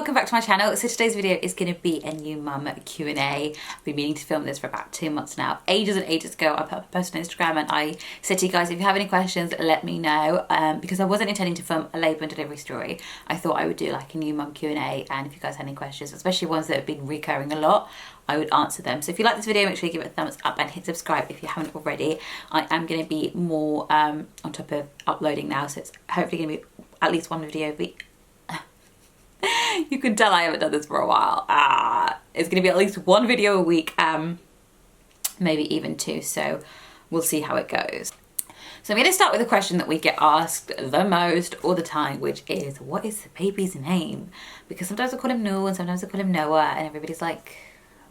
welcome back to my channel. So today's video is going to be a new mum Q&A. I've been meaning to film this for about 2 months now. Ages and ages ago, I put up a post on Instagram and I said to you guys, if you have any questions, let me know. Because I wasn't intending to film a labour and delivery story. I thought I would do like a new mum Q&A, and if you guys had any questions, especially ones that have been recurring a lot, I would answer them. So if you like this video, make sure you give it a thumbs up and hit subscribe if you haven't already. I am going to be more on top of uploading now, so it's hopefully going to be at least one video a week. You can tell I haven't done this for a while. It's going to be at least one video a week, maybe even 2, so we'll see how it goes. So I'm going to start with a question that we get asked the most all the time, which is, what is the baby's name? Because sometimes I call him Noah and sometimes I call him Noah, and everybody's like,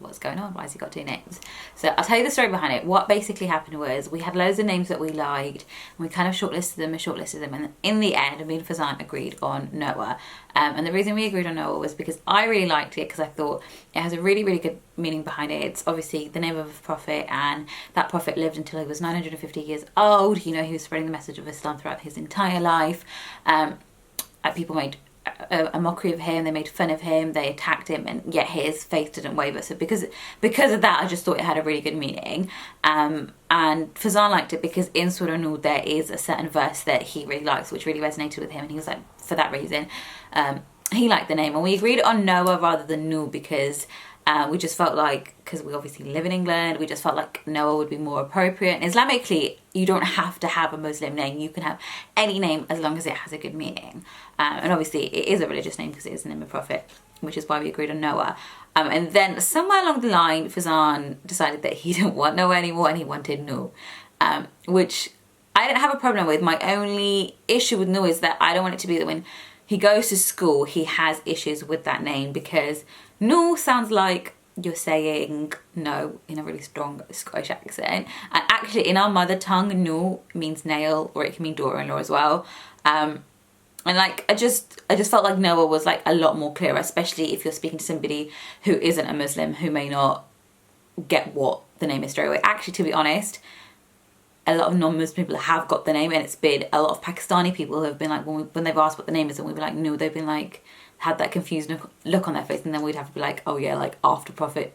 what's going on? Why has he got 2 names? So I'll tell you the story behind it. What basically happened was we had loads of names that we liked, and we kind of shortlisted them, and in the end, me and Fazan agreed on Noah. And the reason we agreed on Noah was because I really liked it, because I thought it has a really, really good meaning behind it. It's obviously the name of a prophet, and that prophet lived until he was 950 years old. You know, he was spreading the message of Islam throughout his entire life. People made a mockery of him, they made fun of him, they attacked him, and yet his faith didn't waver. So because of that, I just thought it had a really good meaning. And Fazan liked it because in Surah Nur there is a certain verse that he really likes, which really resonated with him, and he was like, for that reason, he liked the name. And we agreed on Noah rather than Nur because we just felt like, because we obviously live in England, we just felt like Noah would be more appropriate. And Islamically, you don't have to have a Muslim name. You can have any name as long as it has a good meaning. And obviously it is a religious name because it is the name of a prophet, which is why we agreed on Noah. And then somewhere along the line, Fazan decided that he didn't want Noah anymore and he wanted Nur, which I didn't have a problem with. My only issue with Nur is that I don't want it to be that when he goes to school, he has issues with that name, because Nur sounds like you're saying no in a really strong Scottish accent. And actually in our mother tongue, Nur means nail, or it can mean daughter-in-law as well. And like, I just felt like Noah was like a lot more clearer, especially if you're speaking to somebody who isn't a Muslim, who may not get what the name is straight away. Actually, to be honest, a lot of non-Muslim people have got the name, and it's been a lot of Pakistani people who have been like, when they've asked what the name is and we've been like, no, they've been like, had that confused look on their face, and then we'd have to be like, oh yeah, like after Prophet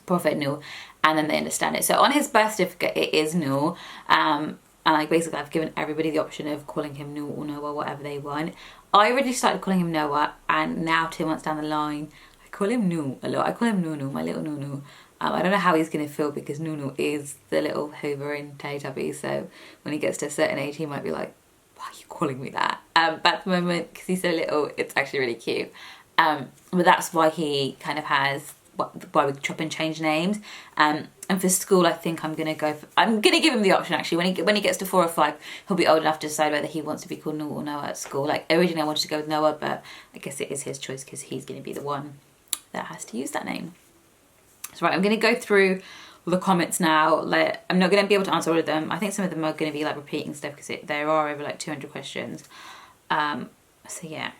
Nur, and then they understand it. So on his birth certificate it is Nur, and like basically I've given everybody the option of calling him Nur or Noah, whatever they want. I originally started calling him Noah, and now 2 months down the line I call him Nur a lot. I call him Nunu, my little Nunu. I don't know how he's going to feel, because Nunu is the little Hoover in Teletubbies, so when he gets to a certain age he might be like, why are you calling me that? But at the moment, because he's so little, it's actually really cute. But that's why he kind of has, why we chop and change names. And for school, I think I'm going to give him the option actually. When he gets to 4 or 5, he'll be old enough to decide whether he wants to be called Noah or Noah at school. Like originally I wanted to go with Noah, but I guess it is his choice because he's going to be the one that has to use that name. So right, I'm going to go through the comments now. Like, I'm not going to be able to answer all of them. I think some of them are going to be like repeating stuff because there are over like 200 questions. So yeah.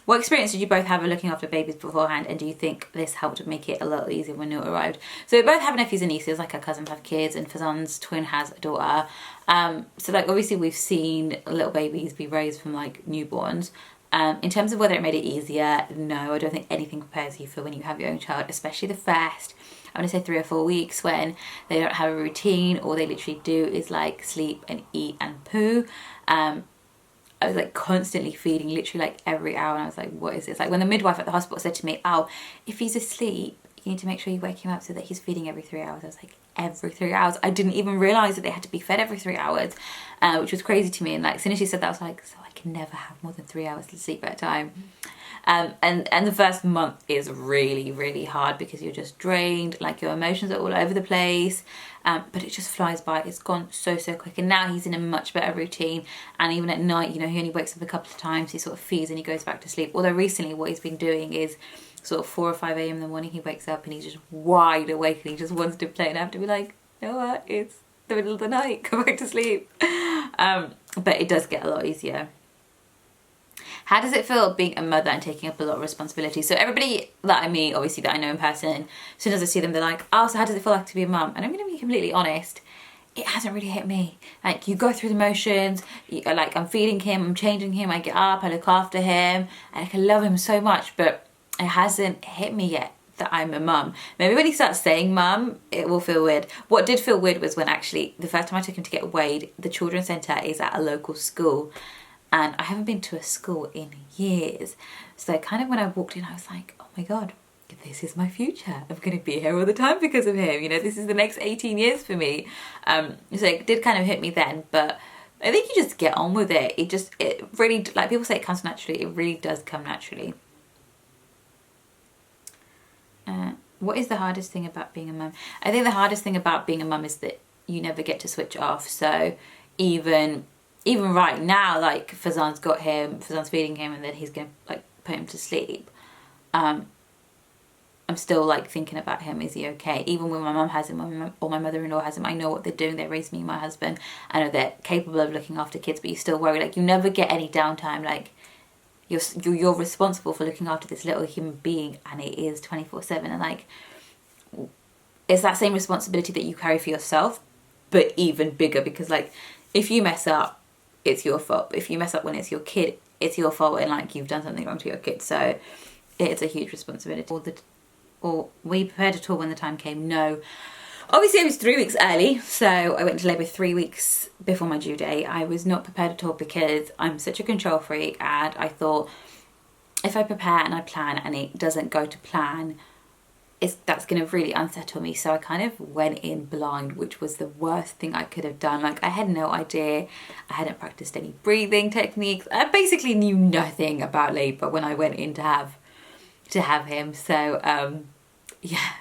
What experience did you both have of looking after babies beforehand, and do you think this helped make it a little easier when Noah arrived? So we both have nephews and nieces, like our cousins have kids, and Fazan's twin has a daughter. So like obviously we've seen little babies be raised from like newborns. In terms of whether it made it easier, no, I don't think anything prepares you for when you have your own child, especially the first, I want to say 3 or 4 weeks, when they don't have a routine. All they literally do is like sleep and eat and poo. I was like constantly feeding, literally like every hour, and I was like, what is this? Like when the midwife at the hospital said to me, oh, if he's asleep, you need to make sure you wake him up so that he's feeding every 3 hours. I was like, every 3 hours? I didn't even realise that they had to be fed every 3 hours, which was crazy to me. And like as soon as she said that, I was like, so I can never have more than 3 hours to sleep at a time. And the first month is really, really hard because you're just drained, like your emotions are all over the place, but it just flies by. It's gone so quick, and now he's in a much better routine, and even at night, you know, he only wakes up a couple of times, he sort of feeds and he goes back to sleep. Although recently what he's been doing is sort of 4 or 5 a.m. in the morning he wakes up and he's just wide awake and he just wants to play, and I have to be like, Noah, it's the middle of the night, go back to sleep. But it does get a lot easier. How does it feel being a mother and taking up a lot of responsibility? So everybody that I meet, obviously that I know in person, as soon as I see them, they're like, oh, so how does it feel like to be a mum? And I'm going to be completely honest, it hasn't really hit me. Like, you go through the motions, like I'm feeding him, I'm changing him, I get up, I look after him, and I can love him so much, but it hasn't hit me yet that I'm a mum. Maybe when he starts saying mum, it will feel weird. What did feel weird was when actually, the first time I took him to get weighed, the children's centre is at a local school. And I haven't been to a school in years. So kind of when I walked in, I was like, oh my God, this is my future. I'm going to be here all the time because of him. You know, this is the next 18 years for me. So it did kind of hit me then, but I think you just get on with it. It really, like people say it comes naturally. It really does come naturally. What is the hardest thing about being a mum? I think the hardest thing about being a mum is that you never get to switch off. So even right now, like Fazan's feeding him, and then he's going to like put him to sleep. I'm still like thinking about him. Is he okay? Even when my mum has him or my mother-in-law has him, I know what they're doing. They're raising me and my husband. I know they're capable of looking after kids, but you still worry. Like you never get any downtime. Like you're responsible for looking after this little human being, and it is 24/7. And like it's that same responsibility that you carry for yourself, but even bigger, because like if you mess up, it's your fault. But if you mess up when it's your kid, it's your fault, and like you've done something wrong to your kid. So it's a huge responsibility. Or we prepared at all when the time came? No. Obviously I was 3 weeks early, so I went to labour 3 weeks before my due date. I was not prepared at all because I'm such a control freak, and I thought if I prepare and I plan and it doesn't go to plan, that's going to really unsettle me. So I kind of went in blind, which was the worst thing I could have done. Like I had no idea. I hadn't practiced any breathing techniques. I basically knew nothing about labour when I went in to have him. So yeah,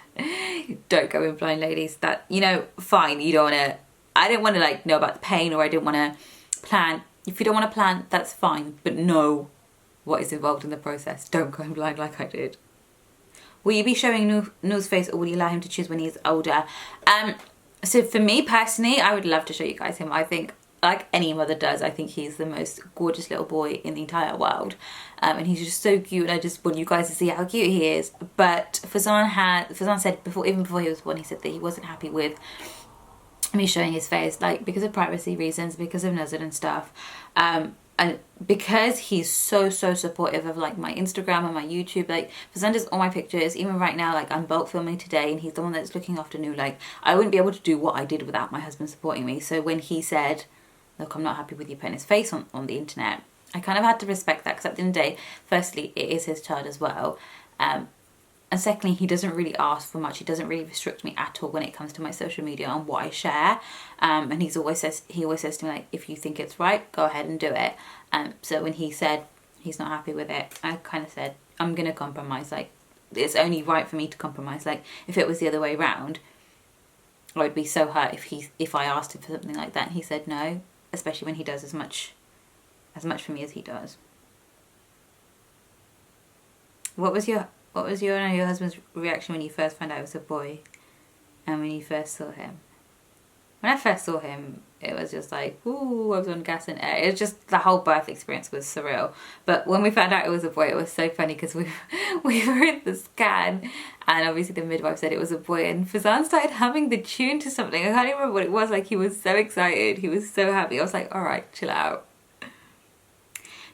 don't go in blind, ladies. That, you know, fine, you don't want to, I didn't want to like know about the pain, or I didn't want to plan. If you don't want to plan, that's fine, but know what is involved in the process. Don't go in blind like I did. Will you be showing Noor's face, or will you allow him to choose when he's older? So for me personally, I would love to show you guys him. I think, like any mother does, I think he's the most gorgeous little boy in the entire world. And he's just so cute, and I just want you guys to see how cute he is. But Fazan said even before he was born, he said that he wasn't happy with me showing his face, like because of privacy reasons, because of Nazar and stuff. And because he's so supportive of like my Instagram and my YouTube, like Fazan does all my pictures. Even right now, like I'm bulk filming today, and he's the one that's looking after Noor. Like I wouldn't be able to do what I did without my husband supporting me. So when he said, look, I'm not happy with you putting his face on the internet, I kind of had to respect that, because at the end of the day, firstly, it is his child as well. And secondly, he doesn't really ask for much. He doesn't really restrict me at all when it comes to my social media and what I share. And he always says to me, like, if you think it's right, go ahead and do it. So when he said he's not happy with it, I kind of said, I'm going to compromise. Like, it's only right for me to compromise. Like, if it was the other way around, I would be so hurt if I asked him for something like that and he said no, especially when he does as much for me as he does. What was your and your husband's reaction when you first found out it was a boy, and when you first saw him? When I first saw him, it was just like, ooh, I was on gas and air. It was just, the whole birth experience was surreal. But when we found out it was a boy, it was so funny, because we were in the scan, and obviously the midwife said it was a boy, and Fazan started humming the tune to something. I can't even remember what it was. Like, he was so excited. He was so happy. I was like, all right, chill out.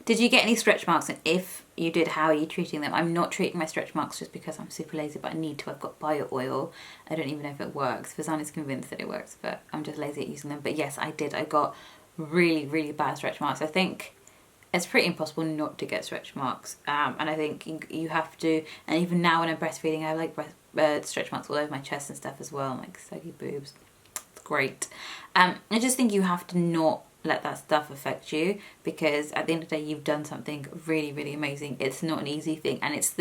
Did you get any stretch marks? And if you did, how are you treating them? I'm not treating my stretch marks just because I'm super lazy, but I need to. I've got bio oil. I don't even know if it works. Fazan is convinced that it works, but I'm just lazy at using them. But yes, I did. I got really bad stretch marks. I think it's pretty impossible not to get stretch marks. And I think you have to, and even now when I'm breastfeeding, I have like stretch marks all over my chest and stuff as well, like saggy boobs. It's great. I just think you have to not let that stuff affect you, because at the end of the day, you've done something really amazing. It's not an easy thing, and it's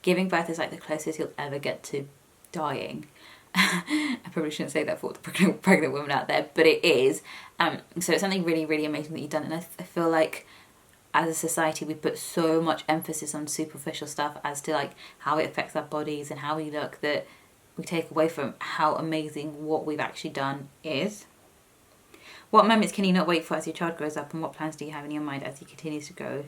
giving birth is like the closest you'll ever get to dying. I probably shouldn't say that for the pregnant women out there, but it is. So it's something really amazing that you've done, and I feel like as a society we put so much emphasis on superficial stuff as to like how it affects our bodies and how we look, that we take away from how amazing what we've actually done is. What moments can you not wait for as your child grows up, and what plans do you have in your mind as he continues to grow?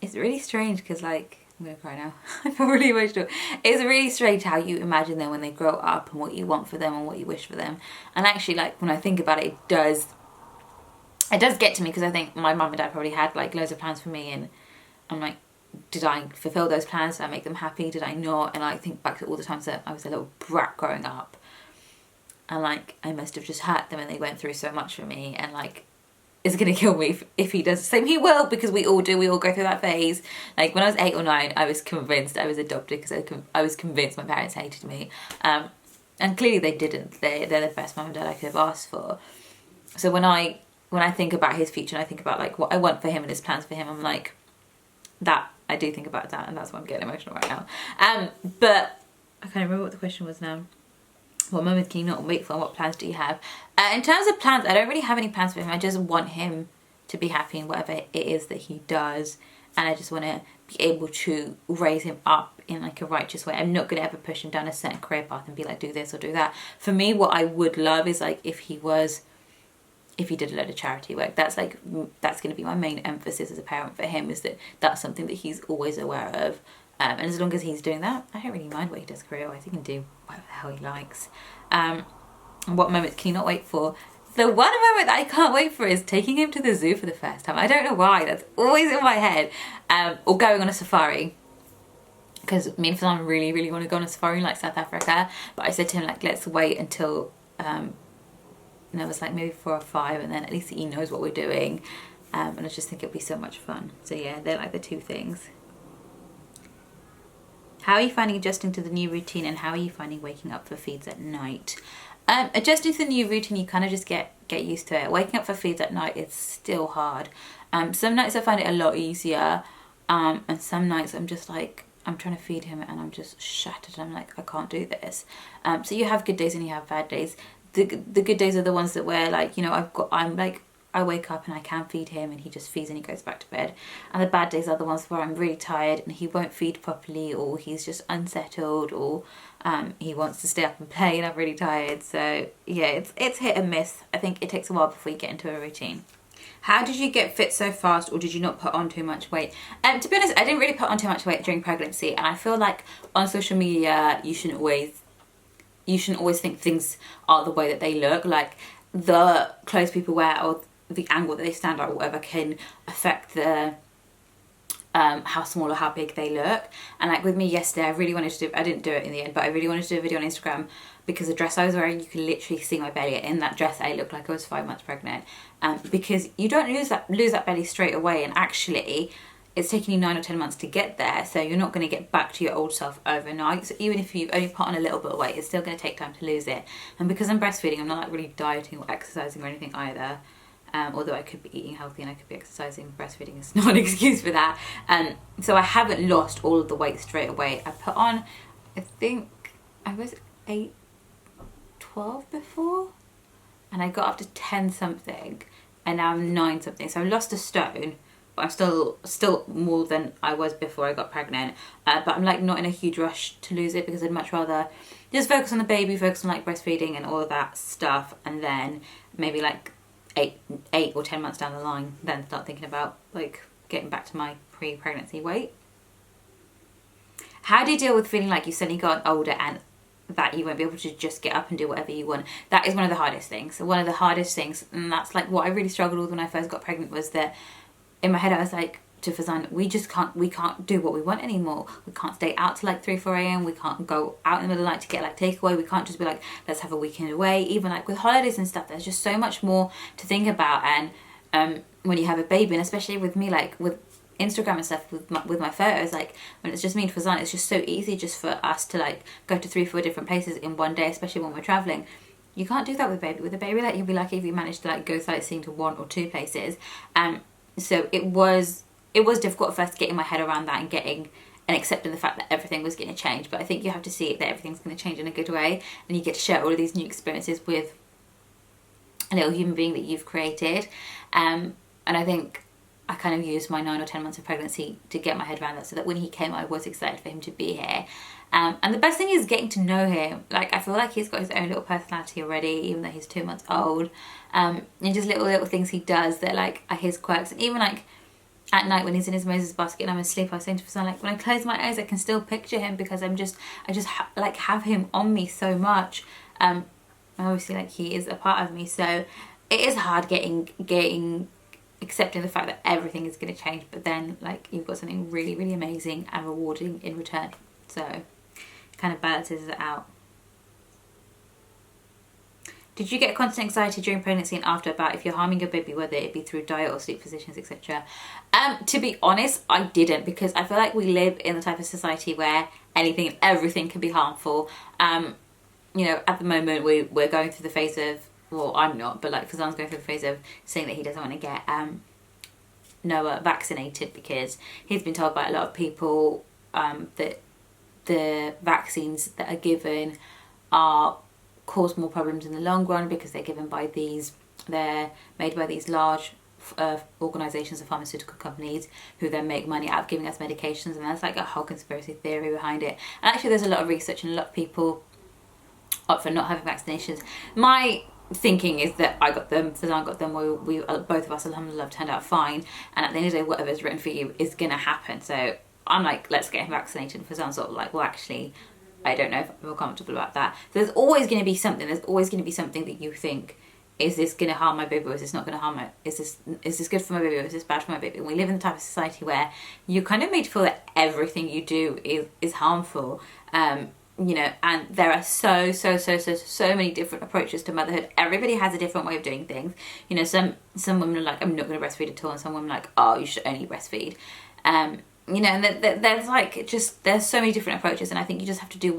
It's really strange, because like, I'm going to cry now. I feel really emotional. It's really strange how you imagine them when they grow up, and what you want for them and what you wish for them. And actually, like, when I think about it, it does get to me, because I think my mum and dad probably had like loads of plans for me, and I'm like, did I fulfill those plans? Did I make them happy? Did I not? And I think back to all the times that I was a little brat growing up, and like I must have just hurt them, and they went through so much for me, and like is gonna kill me if he does the same. He will, because we all do. We all go through that phase. Like when I was 8 or 9, I was convinced I was adopted because I was convinced my parents hated me, and clearly they didn't. They're the best mum and dad I could have asked for. So when I think about his future and I think about like what I want for him and his plans for him, I'm like, that I do think about that, and that's why I'm getting emotional right now. But I can't remember what the question was now. What moment can you not wait for, and what plans do you have? In terms of plans, I don't really have any plans for him. I just want him to be happy in whatever it is that he does, and I just want to be able to raise him up in like a righteous way. I'm not going to ever push him down a certain career path and be like, do this or do that. For me, what I would love is like if he did a load of charity work. That's going to be my main emphasis as a parent for him, is that that's something that he's always aware of. And as long as he's doing that, I don't really mind what he does career-wise. He can do whatever the hell he likes. What moments can you not wait for? The one moment that I can't wait for is taking him to the zoo for the first time. I don't know why, that's always in my head. Or going on a safari. Because me and Fazan really, really want to go on a safari in like South Africa. But I said to him, like, let's wait until, and I was like maybe 4 or 5, and then at least he knows what we're doing. And I just think it'll be so much fun. So yeah, they're like the 2 things. How are you finding adjusting to the new routine, and how are you finding waking up for feeds at night? Adjusting to the new routine, you kind of just get used to it. Waking up for feeds at night is still hard. Some nights I find it a lot easier, and some nights I'm just like, I'm trying to feed him and I'm just shattered. I'm like, I can't do this. So you have good days and you have bad days. The good days are the ones that where like, you know, I wake up and I can feed him and he just feeds and he goes back to bed. And the bad days are the ones where I'm really tired and he won't feed properly, or he's just unsettled, or he wants to stay up and play and I'm really tired. So yeah, it's hit and miss. I think it takes a while before you get into a routine. How did you get fit so fast, or did you not put on too much weight? To be honest, I didn't really put on too much weight during pregnancy, and I feel like on social media you shouldn't always think things are the way that they look. Like the clothes people wear or the angle that they stand at or whatever can affect the how small or how big they look. And like with me yesterday, I didn't do it in the end, but I really wanted to do a video on Instagram because the dress I was wearing, you can literally see my belly. In that dress I looked like I was 5 months pregnant, because you don't lose that belly straight away, and actually it's taken you 9 or 10 months to get there, so you're not going to get back to your old self overnight. So even if you only put on a little bit of weight, it's still going to take time to lose it. And because I'm breastfeeding, I'm not like really dieting or exercising or anything either. Although I could be eating healthy and I could be exercising, breastfeeding is not an excuse for that. So I haven't lost all of the weight straight away. I put on, I think I was 12 before, and I got up to 10 something, and now I'm 9 something. So I've lost a stone, but I'm still more than I was before I got pregnant. But I'm like not in a huge rush to lose it, because I'd much rather just focus on the baby, focus on like breastfeeding and all of that stuff, and then maybe like 8 or 10 months down the line, then start thinking about like getting back to my pre-pregnancy weight. How do you deal with feeling like you've suddenly gotten older and that you won't be able to just get up and do whatever you want? That is one of the hardest things. One of the hardest things, and that's like what I really struggled with when I first got pregnant, was that in my head I was like to Fazan, we can't do what we want anymore. We can't stay out till like 3, 4 a.m. We can't go out in the middle of the night to get like takeaway. We can't just be like, let's have a weekend away. Even like with holidays and stuff, there's just so much more to think about. And when you have a baby, and especially with me, like with Instagram and stuff, with my photos, like when it's just me and Fazan, it's just so easy just for us to like go to 3, 4 different places in one day, especially when we're traveling. You can't do that with a baby. With a baby, like you'll be lucky if you manage to like go sightseeing to 1 or 2 places. So it was difficult at first getting my head around that and getting and accepting the fact that everything was going to change. But I think you have to see it that everything's going to change in a good way, and you get to share all of these new experiences with a little human being that you've created. And I think I kind of used my 9 or 10 months of pregnancy to get my head around that, so that when he came, I was excited for him to be here. And the best thing is getting to know him. Like I feel like he's got his own little personality already, even though he's 2 months old. And just little things he does that like are his quirks. And even like at night when he's in his Moses basket and I'm asleep, I was saying to Fazan, like when I close my eyes I can still picture him, because I just like have him on me so much. Obviously like he is a part of me, so it is hard getting accepting the fact that everything is going to change, but then like you've got something really, really amazing and rewarding in return. So it kind of balances it out. Did you get constant anxiety during pregnancy and after about if you're harming your baby, whether it be through diet or sleep positions, etc.? To be honest, I didn't, because I feel like we live in the type of society where anything and everything can be harmful. You know, at the moment we're going through the phase of, well, I'm not, but like Fazan's going through the phase of saying that he doesn't want to get Noah vaccinated because he's been told by a lot of people that the vaccines that are given cause more problems in the long run because they're made by these large organisations and pharmaceutical companies who then make money out of giving us medications, and that's like a whole conspiracy theory behind it. And actually there's a lot of research and a lot of people opt for not having vaccinations. My thinking is that I got them, Fazan got them, we both of us, alhamdulillah, turned out fine, and at the end of the day whatever's written for you is gonna happen. So I'm like, let's get him vaccinated, and Fazan's sort of like, well actually I don't know if I feel comfortable about that. So there's always going to be something that you think, is this going to harm my baby, or is this not going to harm my, is this good for my baby, or is this bad for my baby? And we live in the type of society where you're kind of made to feel that everything you do is harmful. You know, and there are so many different approaches to motherhood. Everybody has a different way of doing things. You know, some women are like, I'm not going to breastfeed at all, and some women are like, oh, you should only breastfeed. You know, and there's like there's so many different approaches, and I think you just have to do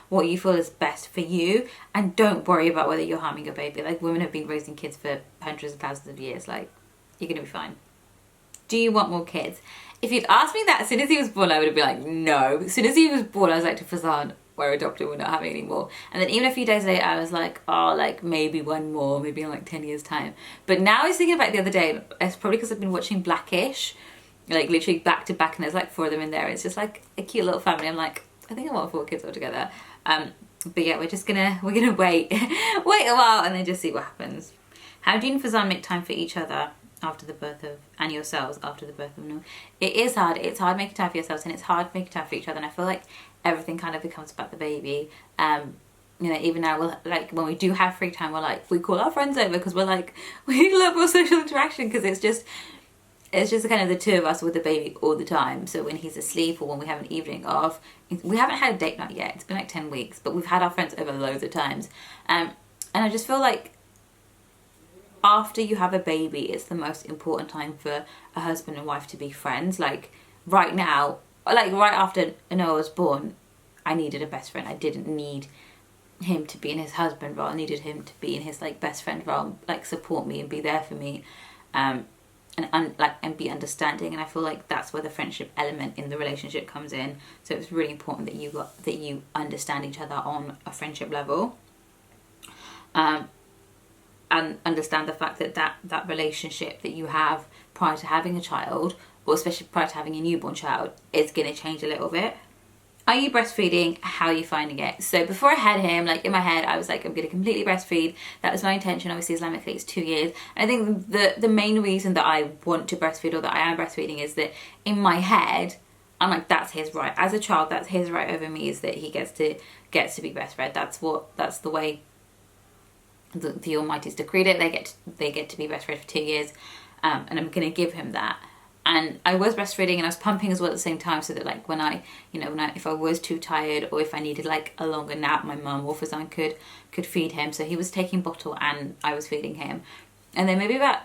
what you feel is best for you, and don't worry about whether you're harming your baby. Like, women have been raising kids for hundreds of thousands of years. Like, you're gonna be fine. Do you want more kids? If you'd asked me that as soon as he was born, I would have been like, no. As soon as he was born, I was like to Fazan, we're adopted, we're not having any more. And then even a few days later, I was like, oh, like maybe one more, maybe in like 10 years time. But now I was thinking about it the other day, it's probably because I've been watching Blackish, like literally back to back, and there's like 4 of them in there. It's just like a cute little family. I'm like, I think I want 4 kids altogether. But yeah, we're gonna wait a while and then just see what happens. How do you and Fazan make time for each other after the birth of, and yourselves after the birth of Noah? It is hard. It's hard making time for yourselves, and it's hard making time for each other. And I feel like everything kind of becomes about the baby. You know, even now, we'll, like, when we do have free time, we're like, we call our friends over because we're like, we need a lot more social interaction, because it's just kind of the 2 of us with the baby all the time. So when he's asleep or when we have an evening off, we haven't had a date night yet. It's been like 10 weeks, but we've had our friends over loads of times. And I just feel like after you have a baby, it's the most important time for a husband and wife to be friends. Like right now, like right after Noah was born, I needed a best friend. I didn't need him to be in his husband role. I needed him to be in his like best friend role, like support me and be there for me. And be understanding, and I feel like that's where the friendship element in the relationship comes in. So it's really important that you understand each other on a friendship level, and understand the fact that relationship that you have prior to having a child, or especially prior to having a newborn child, is going to change a little bit. Are you breastfeeding? How are you finding it? So before I had him, like in my head, I was like, I'm going to completely breastfeed. That was my intention. Obviously, Islamically, it's 2 years. And I think the main reason that I want to breastfeed, or that I am breastfeeding, is that in my head, I'm like, that's his right. As a child, that's his right over me, is that he gets to be breastfed. That's the way the Almighty's decreed it. They get to be breastfed for 2 years, and I'm going to give him that. And I was breastfeeding and I was pumping as well at the same time, so that like if I was too tired, or if I needed like a longer nap, my mum or Fazan could feed him. So he was taking bottle and I was feeding him. And then maybe about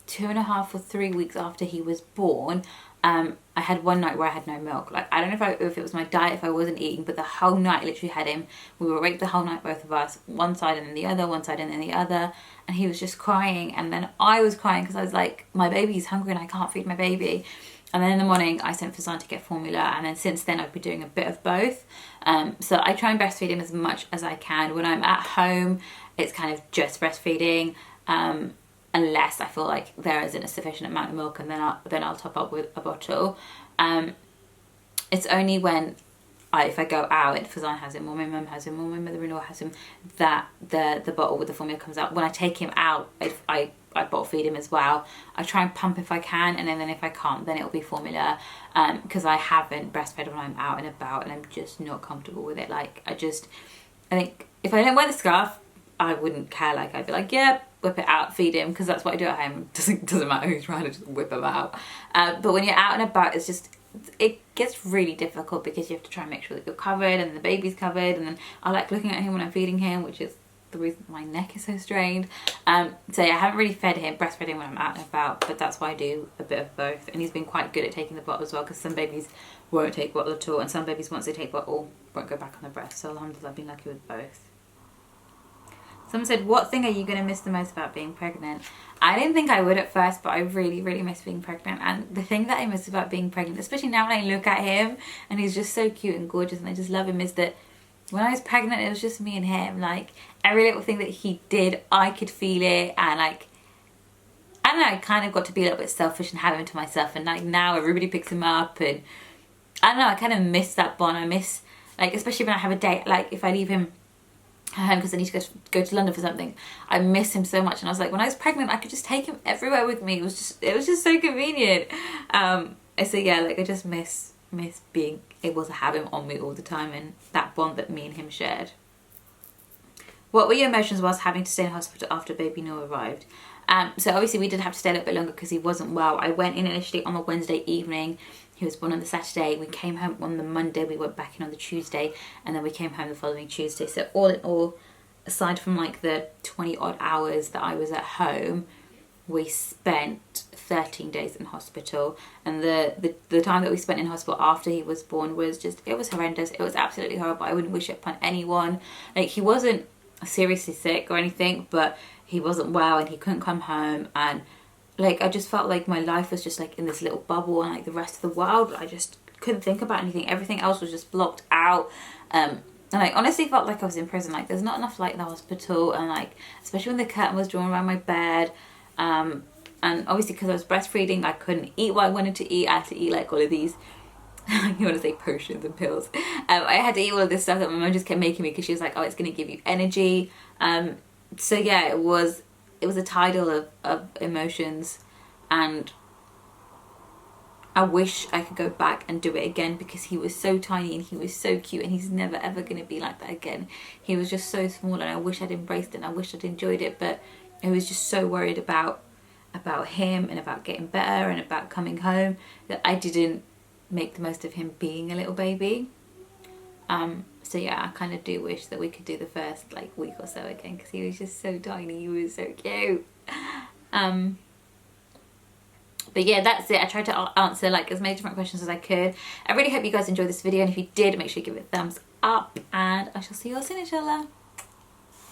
2.5 or 3 weeks after he was born, I had one night where I had no milk. Like, I don't know if it was my diet, if I wasn't eating, but the whole night I literally had him. We were awake the whole night, both of us, one side and then the other, one side and then the other. And he was just crying. And then I was crying because I was like, my baby's hungry and I can't feed my baby. And then in the morning, I sent Fazan to get formula. And then since then, I've been doing a bit of both. So I try and breastfeed him as much as I can. When I'm at home, it's kind of just breastfeeding. Unless I feel like there isn't a sufficient amount of milk, and then I'll top up with a bottle. It's only when if I go out and Fazan has him, or my mum has him, or my mother-in-law has him, that the bottle with the formula comes out. When I take him out, I bottle feed him as well. I try and pump if I can, and then if I can't, then it'll be formula, because I haven't breastfed when I'm out and about, and I'm just not comfortable with it. Like, I think if I don't wear the scarf, I wouldn't care. Like, I'd be like, yeah, whip it out, feed him, because that's what I do at home. Doesn't matter who's trying to just whip him out. But when you're out and about, it's just, it gets really difficult because you have to try and make sure that you're covered and the baby's covered. And then I like looking at him when I'm feeding him, which is the reason my neck is so strained. So yeah, I haven't really breastfed him when I'm out and about, but that's why I do a bit of both. And he's been quite good at taking the bottle as well, because some babies won't take bottle at all, and some babies, once they take bottle, won't go back on the breast. So alhamdulillah, I've been lucky with both. Someone said, what thing are you going to miss the most about being pregnant? I didn't think I would at first, but I really, really miss being pregnant. And the thing that I miss about being pregnant, especially now when I look at him and he's just so cute and gorgeous and I just love him, is that when I was pregnant, it was just me and him. Like, every little thing that he did, I could feel it. And like, I don't know, I kind of got to be a little bit selfish and have him to myself. And like, now everybody picks him up, and I don't know, I kind of miss that bond. I miss, like, especially when I have a date, like if I leave him home because I need to go to London for something, I miss him so much. And I was like, when I was pregnant, I could just take him everywhere with me. It was just so convenient. So yeah, like, I just miss being able to have him on me all the time, and that bond that me and him shared. What were your emotions whilst having to stay in hospital after baby Noah arrived? So obviously we did have to stay a little bit longer because he wasn't well. I went in initially on the Wednesday evening. He was born on the Saturday. We came home on the Monday. We went back in on the Tuesday, and then we came home the following Tuesday. So all in all, aside from like the 20 odd hours that I was at home, we spent 13 days in hospital. And the time that we spent in hospital after he was born was just, it was horrendous. It was absolutely horrible. I wouldn't wish it upon anyone. Like, he wasn't seriously sick or anything, but he wasn't well and he couldn't come home, and like, I just felt like my life was just like in this little bubble, and like the rest of the world, I just couldn't think about anything. Everything else was just blocked out. And I honestly felt like I was in prison. Like, there's not enough light in the hospital, and like, especially when the curtain was drawn around my bed. And obviously because I was breastfeeding, I couldn't eat what I wanted to eat. I had to eat like all of these, you want to say potions and pills. I had to eat all of this stuff that my mum just kept making me because she was like, oh, it's going to give you energy. So yeah, it was a tidal of emotions, and I wish I could go back and do it again, because he was so tiny and he was so cute, and he's never ever going to be like that again. He was just so small, and I wish I'd embraced it, and I wish I'd enjoyed it, but I was just so worried about him and about getting better and about coming home that I didn't make the most of him being a little baby. So yeah, I kind of do wish that we could do the first like week or so again, because he was just so tiny. He was so cute. But yeah, that's it. I tried to answer like as many different questions as I could. I really hope you guys enjoyed this video, and if you did, make sure you give it a thumbs up, and I shall see you all soon, inshallah.